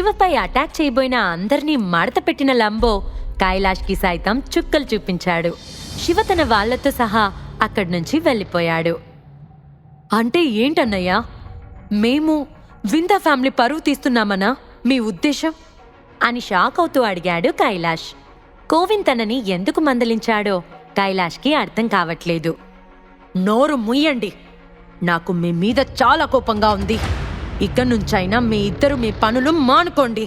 శివపై attack చేయబోయిన అందర్నీ మడత పెట్టిన లంబో కైలాష్కి సైతం చుక్కలు చూపించాడు. శివ తన వాళ్లతో సహా అక్కడి నుంచి వెళ్ళిపోయాడు. అంటే ఏంటన్నయ్యా, మేము విందా ఫ్యామిలీ పరువు తీస్తున్నామనా మీ ఉద్దేశం అని షాక్ అవుతూ అడిగాడు కైలాష్. కోవింద్ తనని ఎందుకు మందలించాడో కైలాష్కి అర్థం కావట్లేదు. నోరు ముయ్యండి, నాకు మీ మీద చాలా కోపంగా ఉంది. ఇక్కడి నుంచైనా మీ ఇద్దరు మీ పనులు మానుకోండి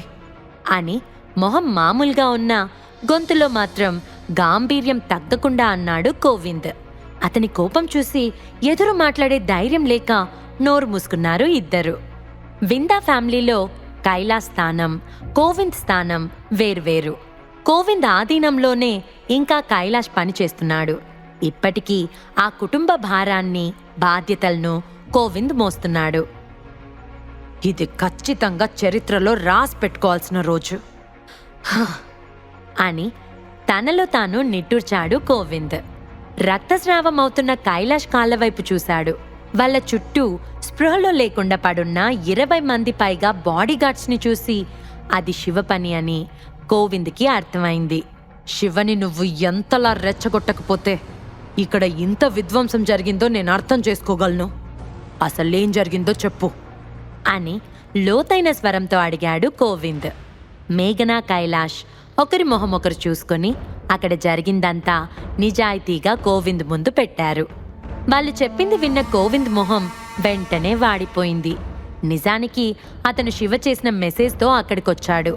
అని మొహం మామూలుగా ఉన్న గొంతులో మాత్రం గాంభీర్యం తగ్గకుండా అన్నాడు కోవింద్. అతని కోపం చూసి ఎదురు మాట్లాడే ధైర్యం లేక నోరు మూసుకున్నారు ఇద్దరు. విందా ఫ్యామిలీలో కైలాష్ స్థానం, కోవింద్ స్థానం వేర్వేరు. కోవింద్ ఆధీనంలోనే ఇంకా కైలాష్ పనిచేస్తున్నాడు. ఇప్పటికీ ఆ కుటుంబ భారాన్ని, బాధ్యతలను కోవింద్ మోస్తున్నాడు. ఇది ఖచ్చితంగా చరిత్రలో రాసి పెట్టుకోవాల్సిన రోజు అని తనలో తాను నిట్టూర్చాడు కోవింద్. రక్తస్రావం అవుతున్న కైలాష్ కాళ్ల వైపు చూశాడు. వాళ్ళ చుట్టూ స్పృహలో లేకుండా పడున్న 20 మంది పైగా బాడీగార్డ్స్ని చూసి అది శివ పని అని కోవింద్కి అర్థమైంది. శివని నువ్వు ఎంతలా రెచ్చగొట్టకపోతే ఇక్కడ ఇంత విధ్వంసం జరిగిందో నేను అర్థం చేసుకోగలను. అసలేం జరిగిందో చెప్పు అని లోతైన స్వరంతో అడిగాడు కోవింద్. మేఘన, కైలాష్ ఒకరి మొహం ఒకరు చూసుకొని అక్కడ జరిగిందంతా నిజాయితీగా కోవింద్ ముందు పెట్టారు. వాళ్ళు చెప్పింది విన్న కోవింద్ మొహం వెంటనే వాడిపోయింది. నిజానికి అతను శివ చేసిన మెసేజ్తో అక్కడికొచ్చాడు.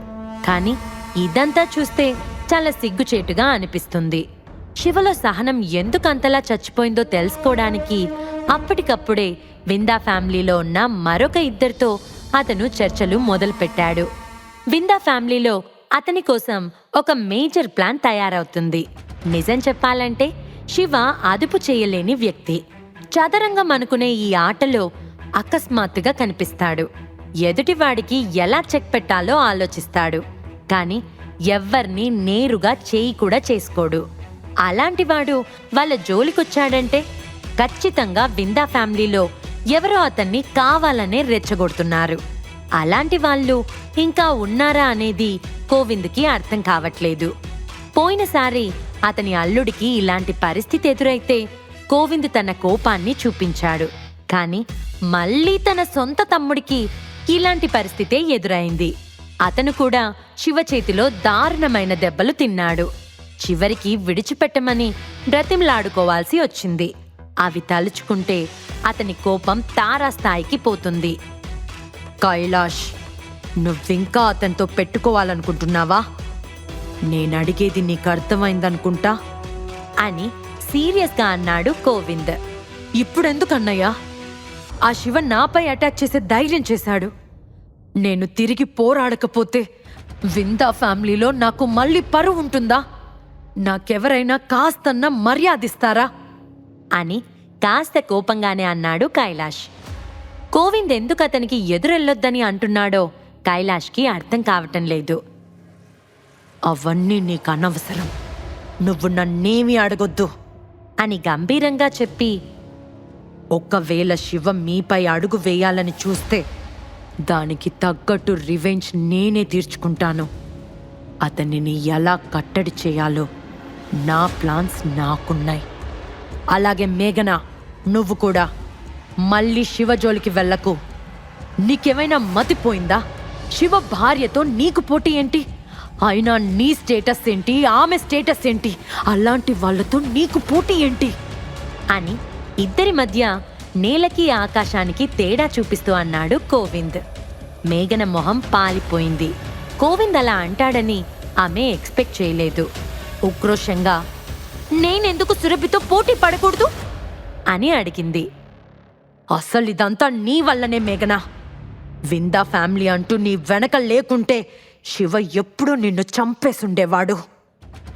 కానీ ఇదంతా చూస్తే చాలా సిగ్గుచేటుగా అనిపిస్తుంది. శివలో సహనం ఎందుకంతలా చచ్చిపోయిందో తెలుసుకోవడానికి అప్పటికప్పుడే విందా ఫ్యామిలీలో ఉన్న మరొక ఇద్దరితో అతను చర్చలు మొదలుపెట్టాడు. విందా ఫ్యామిలీలో అతని కోసం ఒక మేజర్ ప్లాన్ తయారవుతుంది. నిజం చెప్పాలంటే శివ అదుపు చేయలేని వ్యక్తి. చదరంగం అనుకునే ఈ ఆటలో అకస్మాత్తుగా కనిపిస్తాడు. ఎదుటివాడికి ఎలా చెక్ పెట్టాలో ఆలోచిస్తాడు. కాని ఎవ్వర్నీ నేరుగా చేయి కూడా చేసుకోడు. అలాంటివాడు వాళ్ళ జోలికొచ్చాడంటే ఖచ్చితంగా విందా ఫ్యామిలీలో ఎవరో అతన్ని కావాలనే రెచ్చగొడుతున్నారు. అలాంటి వాళ్ళు ఇంకా ఉన్నారా అనేది కోవింద్కి అర్థం కావట్లేదు. పోయినసారి అతని అల్లుడికి ఇలాంటి పరిస్థితి ఎదురైతే కోవింద్ తన కోపాన్ని చూపించాడు. కాని మళ్ళీ తన సొంత తమ్ముడికి ఇలాంటి పరిస్థితే ఎదురైంది. అతను కూడా శివ చేతిలో దారుణమైన దెబ్బలు తిన్నాడు. చివరికి విడిచిపెట్టమని బ్రతిమలాడుకోవాల్సి వచ్చింది. అవి తలుచుకుంటే అతని కోపం తారాస్థాయికి పోతుంది. కైలాష్, నువ్వింకా అతనితో పెట్టుకోవాలనుకుంటున్నావా? నేనడిగేది నీకు అర్థమైందనుకుంటా అని సీరియస్గా అన్నాడు కోవింద్. ఇప్పుడెందుకన్నయ్యా? ఆ శివ నాపై అటాక్ చేసే ధైర్యం చేశాడు. నేను తిరిగి పోరాడకపోతే విందా ఫ్యామిలీలో నాకు మళ్ళీ పరువు ఉంటుందా? నాకెవరైనా కాస్తన్న మర్యాదిస్తారా అని కాస్త కోపంగానే అన్నాడు కైలాష్. కోవింద్ ఎందుకు అతనికి ఎదురెళ్ళొద్దని అంటున్నాడో కైలాష్కి అర్థం కావటం లేదు. అవన్నీ నీకు అనవసరం, నువ్వు నన్నేమీ అడగొద్దు అని గంభీరంగా చెప్పి, ఒకవేళ శివ మీపై అడుగు వేయాలని చూస్తే దానికి తగ్గట్టు రివెంజ్ నేనే తీర్చుకుంటాను. అతనిని ఎలా కట్టడి చేయాలో నా ప్లాన్స్ నాకున్నాయి. అలాగే మేఘన, నువ్వు కూడా మళ్ళీ శివ జోలికి వెళ్ళకు. నీకేమైనా మతిపోయిందా? శివ భార్యతో నీకు పోటీ ఏంటి? అయినా నీ స్టేటస్ ఏంటి, ఆమె స్టేటస్ ఏంటి? అలాంటి వాళ్లతో నీకు పోటీ ఏంటి అని ఇద్దరి మధ్య నేలకి ఆకాశానికి తేడా చూపిస్తూ అన్నాడు కోవింద్. మేఘన మొహం పాలిపోయింది. కోవింద్ అలా అంటాడని ఆమె ఎక్స్పెక్ట్ చేయలేదు. ఉక్రోషంగా, నేనెందుకు సురభితో పోటీ పడకూడదు అని అడిగింది. అసలు ఇదంతా నీ వల్లనే మేఘనా. విందా ఫ్యామిలీ అంటూ నీ వెనక లేకుంటే శివ ఎప్పుడూ నిన్ను చంపేసుండేవాడు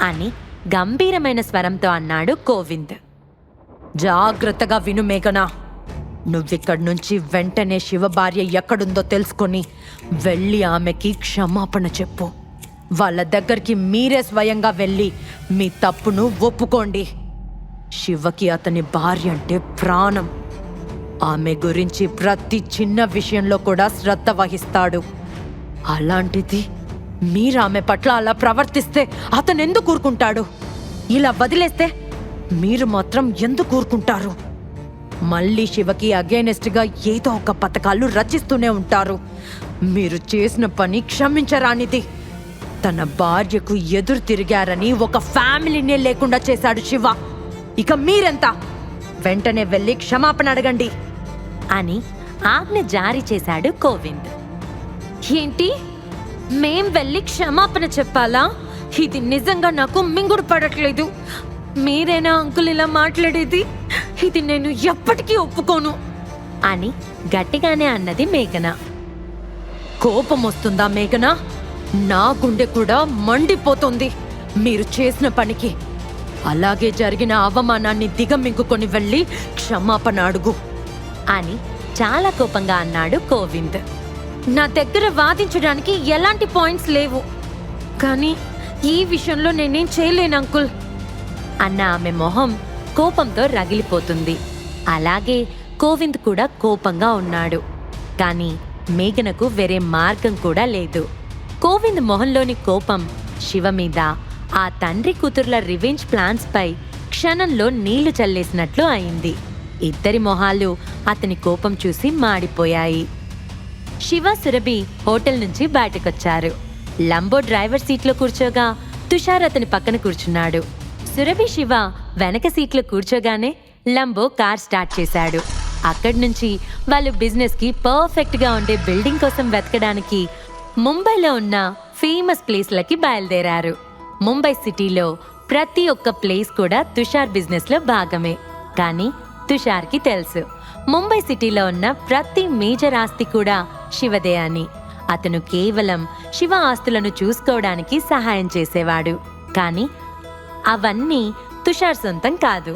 అని గంభీరమైన స్వరంతో అన్నాడు కోవింద్. జాగ్రత్తగా విను మేఘనా. నువ్విక్కడి నుంచి వెంటనే శివ భార్య ఎక్కడుందో తెలుసుకొని వెళ్ళి ఆమెకి క్షమాపణ చెప్పు. వాళ్ళ దగ్గరికి మీరే స్వయంగా వెళ్ళి మీ తప్పును ఒప్పుకోండి. శివకి అతని భార్య అంటే ప్రాణం. ఆమె గురించి ప్రతి చిన్న విషయంలో కూడా శ్రద్ధ వహిస్తాడు. అలాంటిది మీరు ఆమె పట్ల అలా ప్రవర్తిస్తే అతను ఎందుకు ఊరుకుంటాడు? ఇలా వదిలేస్తే మీరు మాత్రం ఎందుకు ఊరుకుంటారు? మళ్ళీ శివకి అగైనెస్ట్గా ఏదో ఒక పథకాలు రచిస్తూనే ఉంటారు. మీరు చేసిన పని క్షమించరానిది. తన భార్యకు ఎదురు తిరిగారని ఒక ఫ్యామిలీనే లేకుండా చేశాడు శివ. ఇక మీరెంత? వెంటనే వెళ్ళి క్షమాపణ అడగండి అని ఆజ్ఞ జారీ చేశాడు గోవింద్. ఏంటి? మేం వెళ్ళి క్షమాపణ చెప్పాలా? ఇది నిజంగా నాకు మింగుడు పడట్లేదు. మీరేనా అంకుల్ ఇలా మాట్లాడేది? ఇది నేను ఎప్పటికీ ఒప్పుకోను అని గట్టిగానే అన్నది మేఘన. కోపం వస్తుందా మేఘన? నా గుండె కూడా మండిపోతుంది మీరు చేసిన పనికి. అలాగే జరిగిన అవమానాన్ని దిగమింగుకొని వెళ్ళి క్షమాపణ అడుగు అని చాలా కోపంగా అన్నాడు గోవింద్. నా దగ్గర వాదించడానికి ఎలాంటి పాయింట్స్ లేవు, కానీ ఈ విషయంలో నేనేం చేయలేను అంకుల్ అన్న ఆమె మొహం కోపంతో రగిలిపోతుంది. అలాగే గోవింద్ కూడా కోపంగా ఉన్నాడు. కానీ మేఘనకు వేరే మార్గం కూడా లేదు. గోవింద్ మొహంలోని కోపం శివ మీద, ఆ తండ్రి కూతుర్ల రివెంజ్ ప్లాన్స్ పై క్షణంలో నీళ్లు చల్లేసినట్లు అయింది. ఇద్దరి మొహాలు అతని కోపం చూసి మాడిపోయాయి. శివ, సురభి హోటల్ నుంచి బయటకొచ్చారు. లంబో డ్రైవర్ సీట్లో కూర్చోగా తుషార్ అతని పక్కన కూర్చున్నాడు. సురభి, శివ వెనక సీట్లో కూర్చోగానే లంబో కార్ స్టార్ట్ చేశాడు. అక్కడి నుంచి వాళ్ళు బిజినెస్కి పర్ఫెక్ట్గా ఉండే బిల్డింగ్ కోసం వెతకడానికి ముంబైలో ఉన్న ఫేమస్ ప్లేస్లకి బయలుదేరారు. ముంబై సిటీలో ప్రతి ఒక్క ప్లేస్ కూడా తుషార్ బిజినెస్లో భాగమే. కానీ తుషార్కి తెలుసు, ముంబై సిటీలో ఉన్న ప్రతి మేజర్ ఆస్తి కూడా శివదే అని. అతను కేవలం శివ ఆస్తులను చూసుకోవడానికి సహాయం చేసేవాడు. కానీ అవన్నీ తుషార్ సొంతం కాదు.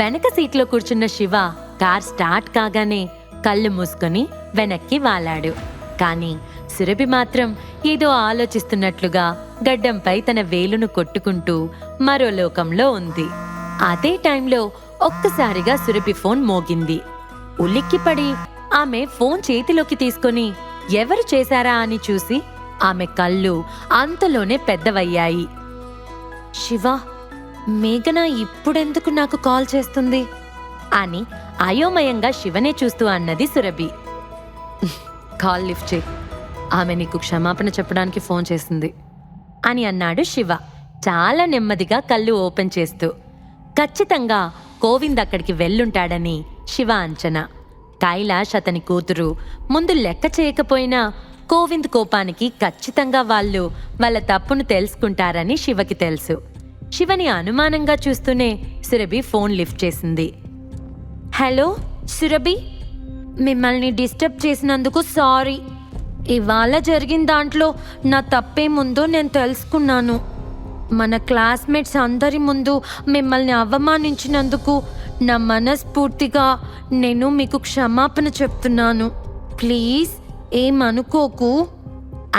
వెనక సీట్లో కూర్చున్న శివ కార్ స్టార్ట్ కాగానే కళ్ళు మూసుకొని వెనక్కి వాలాడు. కానీ సురభి మాత్రం ఏదో ఆలోచిస్తున్నట్లుగా గడ్డంపై తన వేలును కొట్టుకుంటూ మరో లోకంలో ఉంది. అదే టైంలో ఒక్కసారిగా సురభి ఫోన్ మోగింది. ఉలిక్కిపడి ఆమె ఫోన్ చేతిలోకి తీసుకొని ఎవరు చేశారా అని చూసి ఆమె కళ్ళు అంతలోనే పెద్దవయ్యాయి. శివ, మేఘన ఇప్పుడెందుకు నాకు కాల్ చేస్తుంది అని అయోమయంగా శివనే చూస్తూ అన్నది సురభి. కాల్ లిఫ్ట్ చేయి, ఆమె నీకు క్షమాపణ చెప్పడానికి ఫోన్ చేసింది అని అన్నాడు శివ చాలా నెమ్మదిగా కళ్ళు ఓపెన్ చేస్తూ. ఖచ్చితంగా గోవింద్ అక్కడికి వెళ్ళుంటాడని శివ అంచనా. కైలాష్ అతని కూతురు ముందు లెక్క చేయకపోయినా గోవింద్ కోపానికి ఖచ్చితంగా వాళ్ళ తప్పును తెలుసుకుంటారని శివకి తెలుసు. శివని అనుమానంగా చూస్తూనే సురభి ఫోన్ లిఫ్ట్ చేసింది. హలో సురభి, మిమ్మల్ని డిస్టర్బ్ చేసినందుకు సారీ. ఇవాళ జరిగిన దాంట్లో నా తప్పేముందో నేను తెలుసుకున్నాను. మన క్లాస్మేట్స్ అందరి ముందు మిమ్మల్ని అవమానించినందుకు నా మనస్ఫూర్తిగా నేను మీకు క్షమాపణ చెప్తున్నాను. ప్లీజ్ ఏమనుకోకు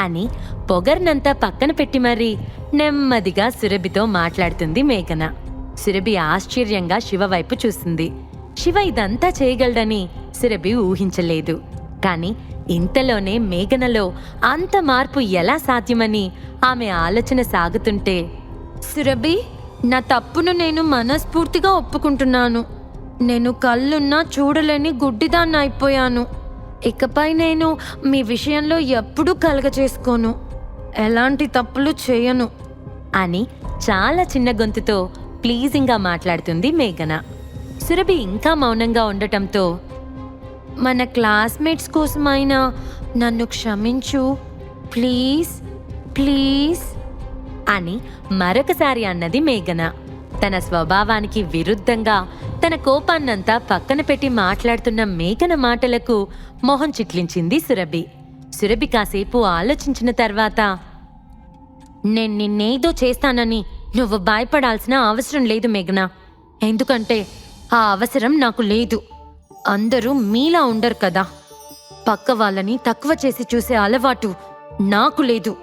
అని పొగర్నంతా పక్కన పెట్టి మరీ నెమ్మదిగా సురభితో మాట్లాడుతుంది మేఘన. సురభి ఆశ్చర్యంగా శివ వైపు చూసింది. శివ ఇదంతా చేయగలడని సురభి ఊహించలేదు. కానీ ఇంతలోనే మేఘనలో అంత మార్పు ఎలా సాధ్యమని ఆమె ఆలోచన సాగుతుంటే, సురభి, నా తప్పును నేను మనస్ఫూర్తిగా ఒప్పుకుంటున్నాను. నేను కళ్ళున్నా చూడలేని గుడ్డిదాన్ని అయిపోయాను. ఇకపై నేను మీ విషయంలో ఎప్పుడూ కలగచేసుకోను, ఎలాంటి తప్పులు చేయను అని చాలా చిన్న గొంతుతో ప్లీజింగ్గా మాట్లాడుతుంది మేఘన. సురభి ఇంకా మౌనంగా ఉండటంతో, మన క్లాస్మేట్స్ కోసమైనా నన్ను క్షమించు ప్లీజ్ ప్లీజ్ అని మరొకసారి అన్నది మేఘన. తన స్వభావానికి విరుద్ధంగా తన కోపాన్నంతా పక్కన పెట్టి మాట్లాడుతున్న మేఘన మాటలకు మొహం చిట్లించింది సురభి. సురభి కాసేపు ఆలోచించిన తర్వాత, నేను నిన్నేదో చేస్తానని నువ్వు భయపడాల్సిన అవసరం లేదు మేఘన. ఎందుకంటే ఆ అవసరం నాకు లేదు. అందరూ మీలా ఉండరు కదా. పక్క వాళ్ళని తక్కువ చేసి చూసే అలవాటు నాకు లేదు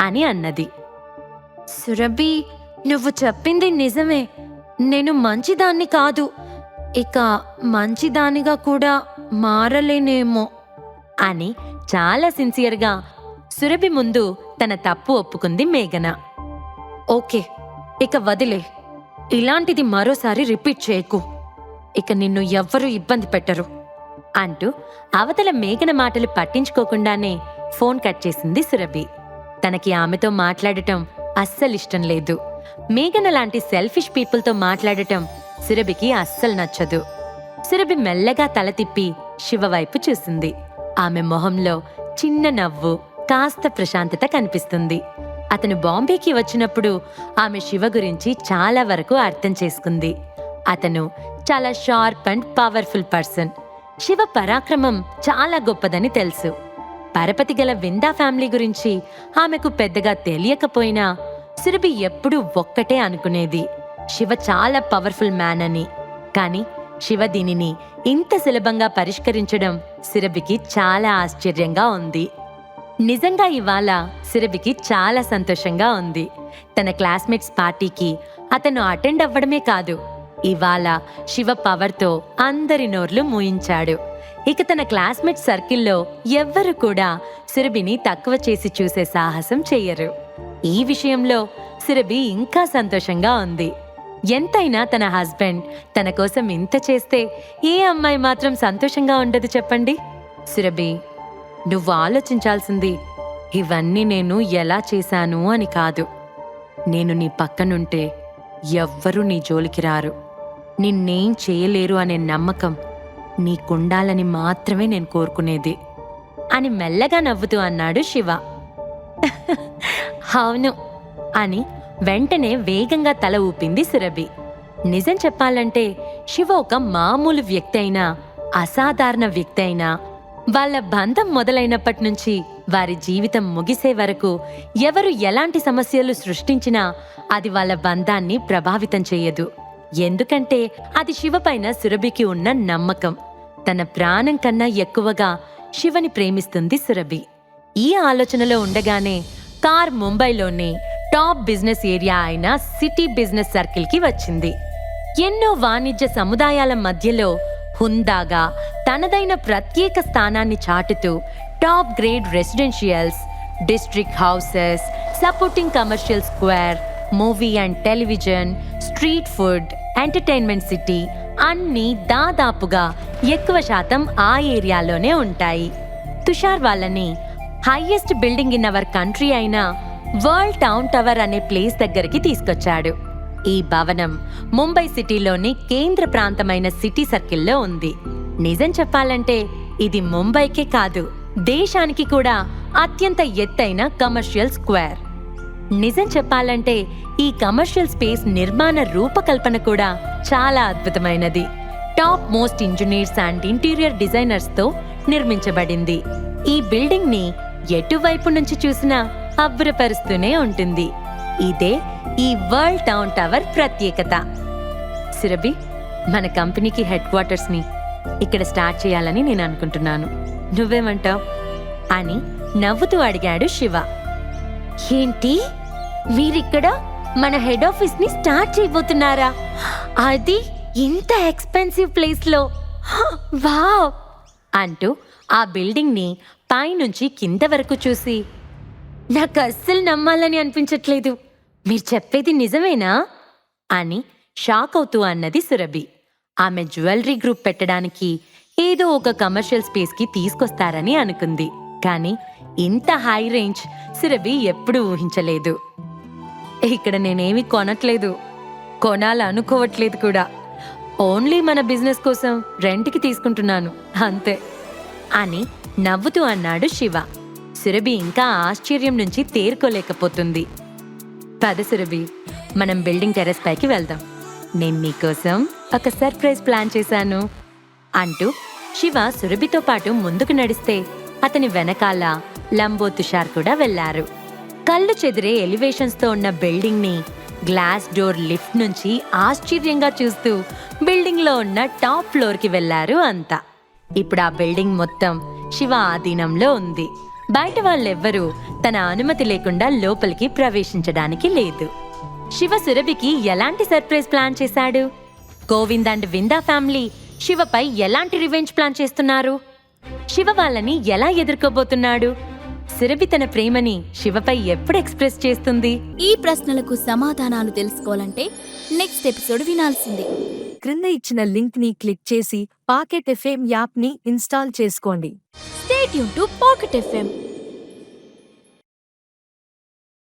అని అన్నది. సురభి, నువ్వు చెప్పింది నిజమే. నేను మంచిదాన్ని కాదు, ఇక మంచిదానిగా కూడా మారలేనేమో అని చాలా సిన్సియర్గా సురభి ముందు తన తప్పు ఒప్పుకుంది మేఘన. ఓకే, ఇక వదిలే. ఇలాంటిది మరోసారి రిపీట్ చేయకు. ఇక నిన్ను ఎవ్వరూ ఇబ్బంది పెట్టరు అంటూ అవతల మేఘన మాటలు పట్టించుకోకుండానే ఫోన్ కట్ చేసింది సురభి. తనకి ఆమెతో మాట్లాడటం అస్సలిష్టం లేదు. మేఘన లాంటి సెల్ఫిష్ పీపుల్తో మాట్లాడటం సురభికి అస్సలు నచ్చదు. సురభి మెల్లగా తల తిప్పి శివ వైపు చూసింది. ఆమె మొహంలో చిన్న నవ్వు, కాస్త ప్రశాంతత కనిపిస్తుంది. అతను బాంబేకి వచ్చినప్పుడు ఆమె శివ గురించి చాలా వరకు అర్థం చేసుకుంది. అతను చాలా sharp and powerful person. Shiva పరాక్రమం చాలా గొప్పదని తెలుసు. పరపతి గల విందా ఫ్యామిలీ గురించి ఆమెకు పెద్దగా తెలియకపోయినా సురభి ఎప్పుడూ ఒక్కటే అనుకునేది, శివ చాలా పవర్ఫుల్ మ్యాన్ అని. కాని శివ దీనిని ఇంత సులభంగా పరిష్కరించడం సురభికి చాలా ఆశ్చర్యంగా ఉంది. నిజంగా ఇవాళ సురభికి చాలా సంతోషంగా ఉంది. తన క్లాస్మేట్స్ పార్టీకి అతను అటెండ్ అవ్వడమే కాదు, ఇవాళ శివ పవర్తో అందరి నోర్లు మూయించాడు. ఇక తన క్లాస్మేట్ సర్కిల్లో ఎవ్వరు కూడా సురభిని తక్కువ చేసి చూసే సాహసం చెయ్యరు. ఈ విషయంలో సురభి ఇంకా సంతోషంగా ఉంది. ఎంతైనా తన హస్బెండ్ తన కోసం ఇంత చేస్తే ఏ అమ్మాయి మాత్రం సంతోషంగా ఉండదు చెప్పండి? సురభి, నువ్వు ఆలోచించాల్సింది ఇవన్నీ నేను ఎలా చేశాను అని కాదు. నేను నీ పక్కనుంటే ఎవ్వరూ నీ జోలికి రారు, నిన్నేం చేయలేరు అనే నమ్మకం నీకుండాలని మాత్రమే నేను కోరుకునేది అని మెల్లగా నవ్వుతూ అన్నాడు శివ. అవును అని వెంటనే వేగంగా తల ఊపింది సురభి. నిజం చెప్పాలంటే శివ ఒక మామూలు వ్యక్తి అయినా, అసాధారణ వ్యక్తి అయినా, వాళ్ళ బంధం మొదలైనప్పటి నుంచి వారి జీవితం ముగిసే వరకు ఎవరు ఎలాంటి సమస్యలు సృష్టించినా అది వాళ్ళ బంధాన్ని ప్రభావితం చేయదు. ఎందుకంటే అది శివపైన సురభికి ఉన్న నమ్మకం. తన ప్రాణం కన్నా ఎక్కువగా శివని ప్రేమిస్తుంది సురభి. ఈ ఆలోచనలో ఉండగానే కార్ ముంబైలోని టాప్ బిజినెస్ ఏరియా అయిన సిటీ బిజినెస్ సర్కిల్కి వచ్చింది. ఎన్నో వాణిజ్య సముదాయాల మధ్యలో హుందాగా తనదైన ప్రత్యేక స్థానాన్ని చాటుతూ top grade residentials, district houses, supporting commercial square, movie and television, street food, entertainment city అన్నీ దాదాపుగా ఎక్కువ శాతం ఆ ఏరియాలోనే ఉంటాయి. తుషార్ వాళ్ళని highest building in our country అయిన వరల్డ్ టౌన్ టవర్ అనే ప్లేస్ దగ్గరికి తీసుకొచ్చాడు. ఈ భవనం ముంబై సిటీలోని కేంద్ర ప్రాంతమైన సిటీ సర్కిల్లో ఉంది. నిజం చెప్పాలంటే ఇది ముంబైకే కాదు, దేశానికి కూడా అత్యంత ఎత్తైన కమర్షియల్ స్క్వేర్. నిజం చెప్పాలంటే ఈ కమర్షియల్ స్పేస్ నిర్మాణ రూపకల్పన కూడా చాలా అద్భుతమైనది. Top most engineers and interior designers తో నిర్మించబడింది. ఈ బిల్డింగ్ ని ఎటువైపు నుంచి చూసినా అబ్బురపరుస్తూనే ఉంటుంది. ఇదే ఈ వరల్డ్ టౌన్ టవర్ ప్రత్యేకత. సురభి, మన కంపెనీకి హెడ్ క్వార్టర్స్ ని ఇక్కడ స్టార్ట్ చేయాలని నేను అనుకుంటున్నాను. నువ్వేమంటావ్ అని నవ్వుతూ అడిగాడు శివ. ఏంటి, మీరిక్కడ మన హెడ్ ఆఫీస్ ని స్టార్ట్ చేయబోతున్నారా? అది ఇంత ఎక్స్పెన్సివ్ ప్లేస్ లో? వావ్ అంటూ ఆ బిల్డింగ్ ని పైనుంచి కింద వరకు చూసి, నాకు అస్సలు నమ్మాలని అనిపించట్లేదు, మీరు చెప్పేది నిజమేనా అని షాక్ అవుతూ అన్నది సురభి. ఆమె జ్యువెలరీ గ్రూప్ పెట్టడానికి ఏదో ఒక కమర్షియల్ స్పేస్ కి తీసుకొస్తారని అనుకుంది. కానీ ఇంత హై రేంజ్ సురభి ఎప్పుడూ ఊహించలేదు. ఇక్కడ నేనేమి కొనట్లేదు, కొనాలనుకోవట్లేదు కూడా. ఓన్లీ మన బిజినెస్ కోసం రెంట్కి తీసుకుంటున్నాను అంతే అని నవ్వుతూ అన్నాడు శివ. సురభి ఇంకా ఆశ్చర్యం నుంచి తేరుకోలేకపోతుంది. పద సురభి, మనం బిల్డింగ్ టెర్రస్ పైకి వెళ్దాం. నేను నీకోసం ఒక సర్ప్రైజ్ ప్లాన్ చేశాను అంటూ శివ సురభితో పాటు ముందుకు నడిస్తే అతని వెనకాల లంబో తుషార్ కూడా వెళ్లారు. కళ్ళు చెదిరే ఎలివేషన్స్తో ఉన్న బిల్డింగ్ ని గ్లాస్ డోర్ లిఫ్ట్ నుంచి ఆశ్చర్యంగా చూస్తూ బిల్డింగ్ లో ఉన్న టాప్ ఫ్లోర్ కి వెళ్లారు అంతా. ఇప్పుడు ఆ బిల్డింగ్ మొత్తం శివ ఆధీనంలో ఉంది. బయట వాళ్ళెవ్వరూ తన అనుమతి లేకుండా లోపలికి ప్రవేశించడానికి లేదు. శివ సురభికి ఎలాంటి సర్ప్రైజ్ ప్లాన్ చేశాడు? గోవింద్ అండ్ విందా ఫ్యామిలీ శివపై ఎలాంటి రివెంజ్ ప్లాన్ చేస్తున్నారు? శివ వాళ్ళని ఎలా ఎదుర్కోబోతున్నాడు? సురభి తన ప్రేమని శివపై ఎప్పుడు ఎక్స్ప్రెస్ చేస్తుంది? ఈ ప్రశ్నలకు సమాధానాలు తెలుసుకోవాలంటే నెక్స్ట్ ఎపిసోడ్ వినాల్సిందే. క్రింద ఇచ్చిన లింక్ ని క్లిక్ చేసి పాకెట్ ఎఫ్ఎం యాప్ ని ఇన్స్టాల్ చేసుకోండి. Stay tune to pocket FM.